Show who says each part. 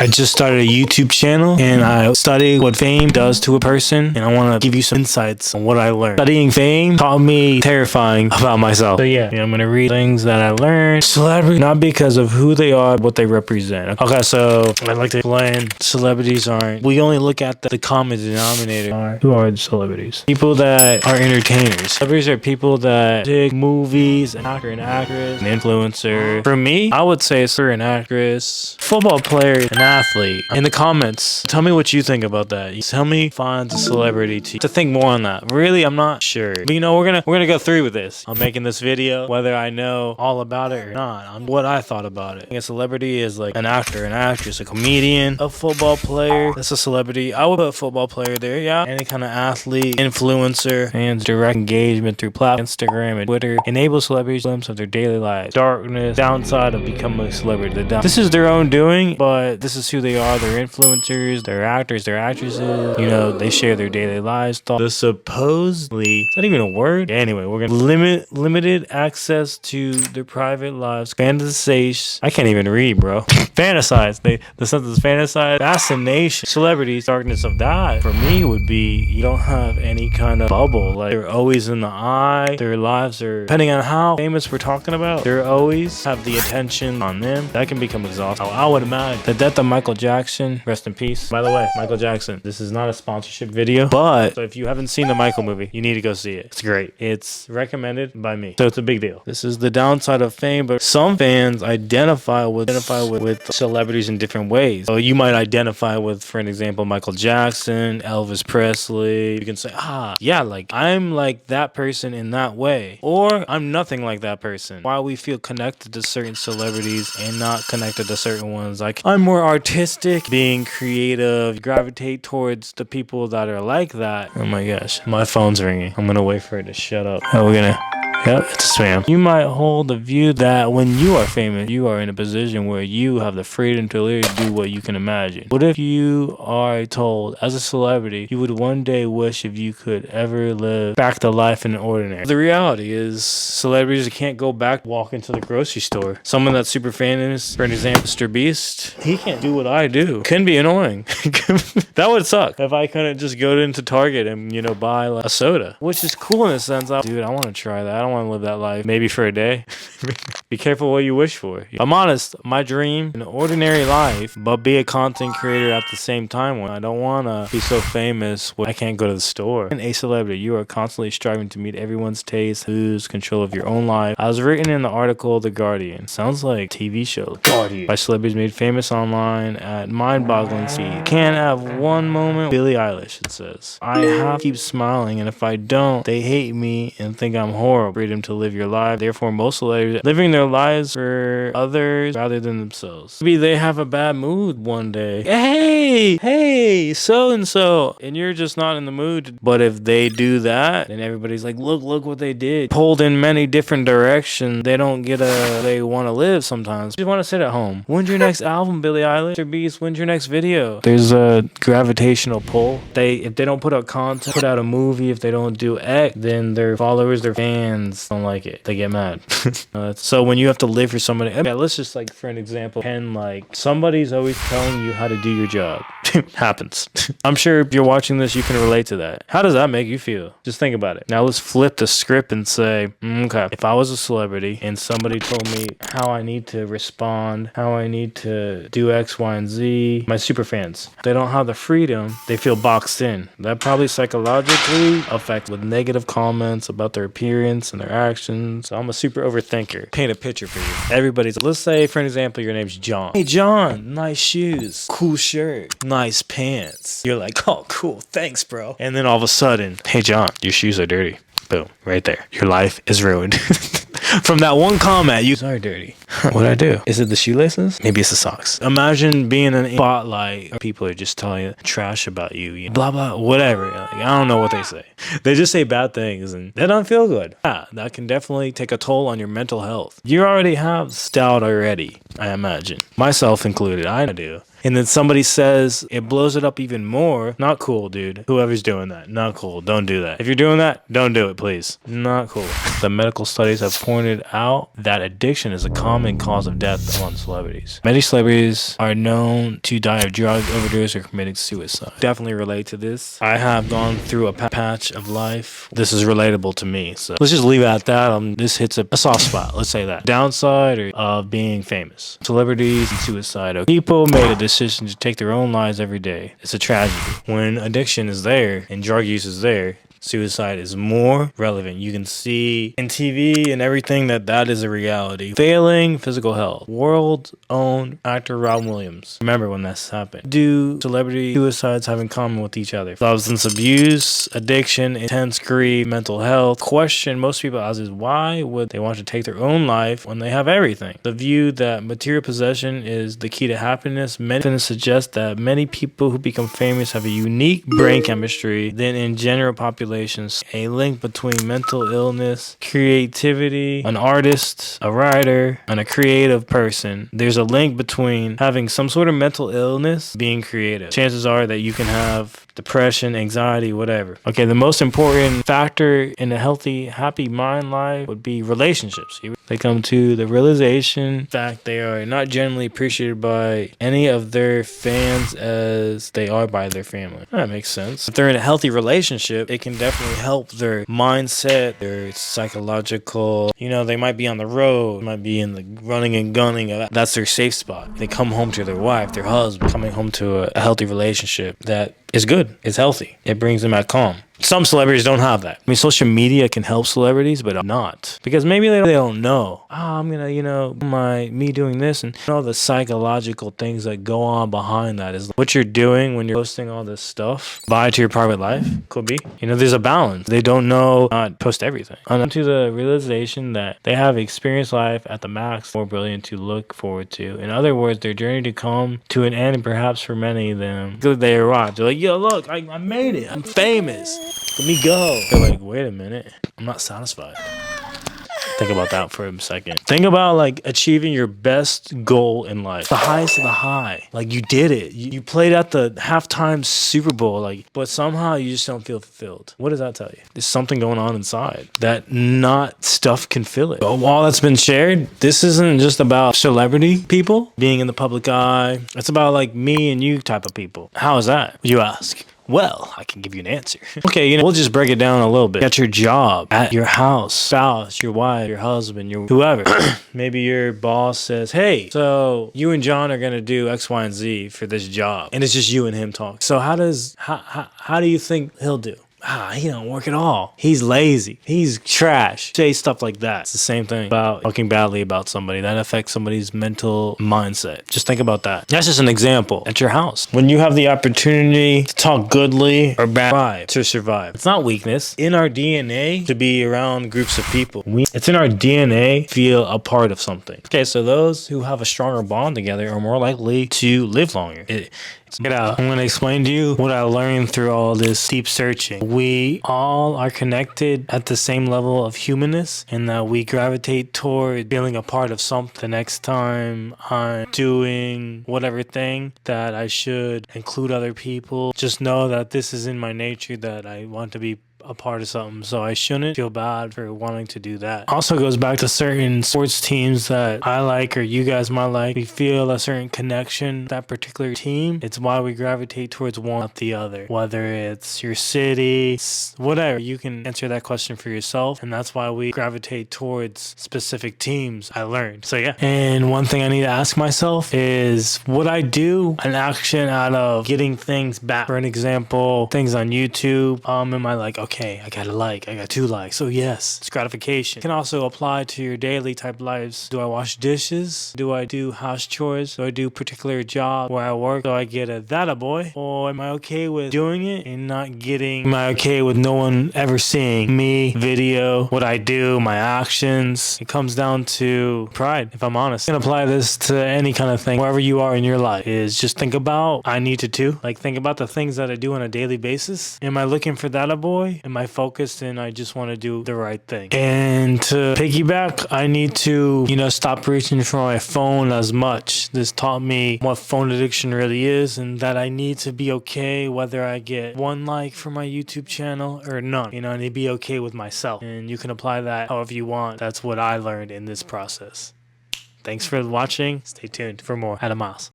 Speaker 1: I just started a YouTube channel and I studied what fame does to a person, and I want to give you some insights on what I learned. Studying fame taught me terrifying about myself. So yeah, I'm going to read things that I learned. Celebrity, not because of who they are, but what they represent. Okay, so I'd like to explain celebrities aren't, we only look at the common denominator. Who are the celebrities? People that are entertainers. Celebrities are people that dig movies, an actor, an actress, an influencer. For me, I would say it's an actress, football player, an athlete. In the comments, tell me what you think about that. Tell me find a celebrity to think more on that. Really, I'm not sure. But we're gonna go through with this. I'm making this video, whether I know all about it or not. What I thought about it. A celebrity is like an actor, an actress, a comedian, a football player. That's a celebrity. I would put a football player there, yeah. Any kind of athlete, influencer, and direct engagement through platforms, Instagram and Twitter enables celebrities to glimpse of their daily lives. Darkness, downside of becoming a celebrity. This is their own doing, but this is who they are. They're influencers, they're actors, they're actresses. They share their daily lives. The supposedly, is that even a word? Anyway, we're gonna limited access to their private lives. Fantasize. I can't even read, bro. Fantasize. The sentence fantasize. Fascination. Celebrities. Darkness of that for me would be you don't have any kind of bubble. Like they're always in the eye. Their lives are, depending on how famous we're talking about, they're always have the attention on them. That can become exhausting. I would imagine the death of Michael Jackson, rest in peace. By the way, Michael Jackson, this is not a sponsorship video, but so if you haven't seen the Michael movie, you need to go see it. It's great. It's recommended by me, so it's a big deal. This is the downside of fame, but some fans identify with celebrities in different ways. So you might identify with, for an example, Michael Jackson, Elvis Presley. You can say, yeah, like I'm like that person in that way, or I'm nothing like that person. Why we feel connected to certain celebrities and not connected to certain ones. Like I'm more artistic, being creative, gravitate towards the people that are like that. Oh my gosh, my phone's ringing. I'm gonna wait for it to shut up. Yep, it's a spam. You might hold the view that when you are famous, you are in a position where you have the freedom to literally do what you can imagine. What if you are told, as a celebrity, you would one day wish if you could ever live back to life in the ordinary? The reality is, celebrities can't go back, walk into the grocery store. Someone that's super famous, for an example, Mr. Beast, he can't do what I do. Can be annoying. That would suck if I couldn't just go into Target and, buy like a soda, which is cool in a sense. Dude, I want to try that. I don't want to live that life, maybe for a day. Be careful what you wish for. I'm honest, my dream, an ordinary life, but be a content creator at the same time. I don't want to be so famous I can't go to the store. And a celebrity, you are constantly striving to meet everyone's taste, lose control of your own life. I was written in the article The Guardian. Sounds like TV show. Guardian. By celebrities made famous online at mind-boggling speed. Can't have one moment. Billie Eilish, it says. I have to keep smiling, and if I don't, they hate me and think I'm horrible. Freedom to live your life. Therefore, most celebrities living their lives for others rather than themselves. Maybe they have a bad mood one day. Hey, so and so, and you're just not in the mood. But if they do that, then everybody's like, look what they did. Pulled in many different directions. They don't get they want to live sometimes. You want to sit at home. When's your next album, Billie Eilish? Or Beast, when's your next video? There's a gravitational pull. If they don't put out content, put out a movie, if they don't do X, then their followers, their fans don't like it. They get mad. So when you have to live for somebody, let's just like for an example, somebody's always telling you how to do your job. Happens. I'm sure if you're watching this, you can relate to that. How does that make you feel? Just think about it. Now let's flip the script and say, okay, if I was a celebrity and somebody told me how I need to respond, how I need to do X, Y, and Z, my super fans, they don't have the freedom. They feel boxed in. That probably psychologically affects with negative comments about their appearance and their actions. So I'm a super overthinker. Paint a picture for you. Let's say, for an example, your name's John. Hey, John, nice shoes, cool shirt, nice pants. You're like, oh, cool, thanks, bro. And then all of a sudden, hey, John, your shoes are dirty. Boom, right there. Your life is ruined. From that one comment, you are dirty. What'd I do? Is it the shoelaces? Maybe it's the socks. Imagine being in a spotlight. People are just telling you trash about you, blah, blah, whatever. Like, I don't know what they say. They just say bad things and they don't feel good. Yeah, that can definitely take a toll on your mental health. You already have stout already, I imagine. Myself included, I do. and then somebody says it blows it up even more. Not cool, dude. Whoever's doing that, not cool. Don't do that. If you're doing that, don't do it, please. Not cool. The medical studies have pointed out that addiction is a common cause of death among celebrities. Many celebrities are known to die of drug overdose or committing suicide. Definitely relate to this. I have gone through a patch of life. This is relatable to me. So let's just leave it at that. This hits a soft spot. Let's say that. Downside of being famous. Celebrities and suicide. People made a decision to take their own lives every day. It's a tragedy. When addiction is there and drug use is there, suicide is more relevant. You can see in TV and everything that is a reality. Failing physical health. World-owned actor Robin Williams. Remember when this happened. Do celebrity suicides have in common with each other? Substance abuse, addiction, intense grief, mental health. Question most people ask is why would they want to take their own life when they have everything? The view that material possession is the key to happiness. Many studies suggest that many people who become famous have a unique brain chemistry than in general population. A link between mental illness, creativity, an artist, a writer, and a creative person. There's a link between having some sort of mental illness, being creative. Chances are that you can have depression, anxiety, whatever. Okay, the most important factor in a healthy, happy mind life would be relationships. They come to the realization, in fact, they are not generally appreciated by any of their fans as they are by their family. That makes sense. If they're in a healthy relationship, it can definitely help their mindset, their psychological, they might be on the road, might be in the running and gunning. That's their safe spot. They come home to their wife, their husband, coming home to a healthy relationship that is good. It's healthy. It brings them at calm. Some celebrities don't have that. I mean, social media can help celebrities, but not. Because maybe they don't know. I'm going to, me doing this and all the psychological things that go on behind that is what you're doing when you're posting all this stuff. Bye to your private life. Could be. There's a balance. They don't know not post everything. Onto the realization that they have experienced life at the max, more brilliant to look forward to. In other words, their journey to come to an end, and perhaps for many of them, they arrive. They're like, yo, look, I made it. I'm famous. Let me go. They're like, wait a minute. I'm not satisfied. Think about that for a second. Think about achieving your best goal in life. The highest of the high. You did it. You played at the halftime Super Bowl, but somehow you just don't feel fulfilled. What does that tell you? There's something going on inside that not stuff can fill it. But all that's been shared, this isn't just about celebrity people being in the public eye. It's about me and you type of people. How is that, you ask? Well, I can give you an answer. Okay, we'll just break it down a little bit. At your job, at your house, spouse, your wife, your husband, your whoever. Maybe your boss says, hey, so you and John are going to do X, Y, and Z for this job. And it's just you and him talking. So how do you think he'll do? He don't work at all. He's lazy. He's trash. Say stuff like that. It's the same thing about talking badly about somebody. That affects somebody's mental mindset. Just think about that. That's just an example. At your house, when you have the opportunity to talk goodly or bad to survive, it's not weakness. In our DNA to be around groups of people. It's in our DNA to feel a part of something. Okay, so those who have a stronger bond together are more likely to live longer. Get out. I'm going to explain to you what I learned through all this deep searching. We all are connected at the same level of humanness, and that we gravitate toward feeling a part of something. The next time I'm doing whatever thing that I should include other people, just know that this is in my nature, that I want to be a part of something, so I shouldn't feel bad for wanting to do that. Also goes back to certain sports teams that I like or you guys might like. We feel a certain connection with that particular team. It's why we gravitate towards one, not the other. Whether it's your city, whatever, you can answer that question for yourself, and that's why we gravitate towards specific teams. I learned. So yeah. And one thing I need to ask myself is, would I do an action out of getting things back? For an example, things on YouTube, am I okay, I got I got 2 likes. So yes, it's gratification. It can also apply to your daily type lives. Do I wash dishes? Do I do house chores? Do I do particular job where I work? Do I get a boy? Or am I okay with doing it and not getting, am I okay with no one ever seeing me, video, what I do, my actions? It comes down to pride, if I'm honest. You can apply this to any kind of thing, wherever you are in your life, is just think about, I need to do. Think about the things that I do on a daily basis. Am I looking for that boy? am I focused, and I just want to do the right thing. And to piggyback, I need to, stop reaching for my phone as much. This taught me what phone addiction really is, and that I need to be okay whether I get 1 like for my YouTube channel or none. I need to be okay with myself. And you can apply that however you want. That's what I learned in this process. Thanks for watching. Stay tuned for more. Adamos.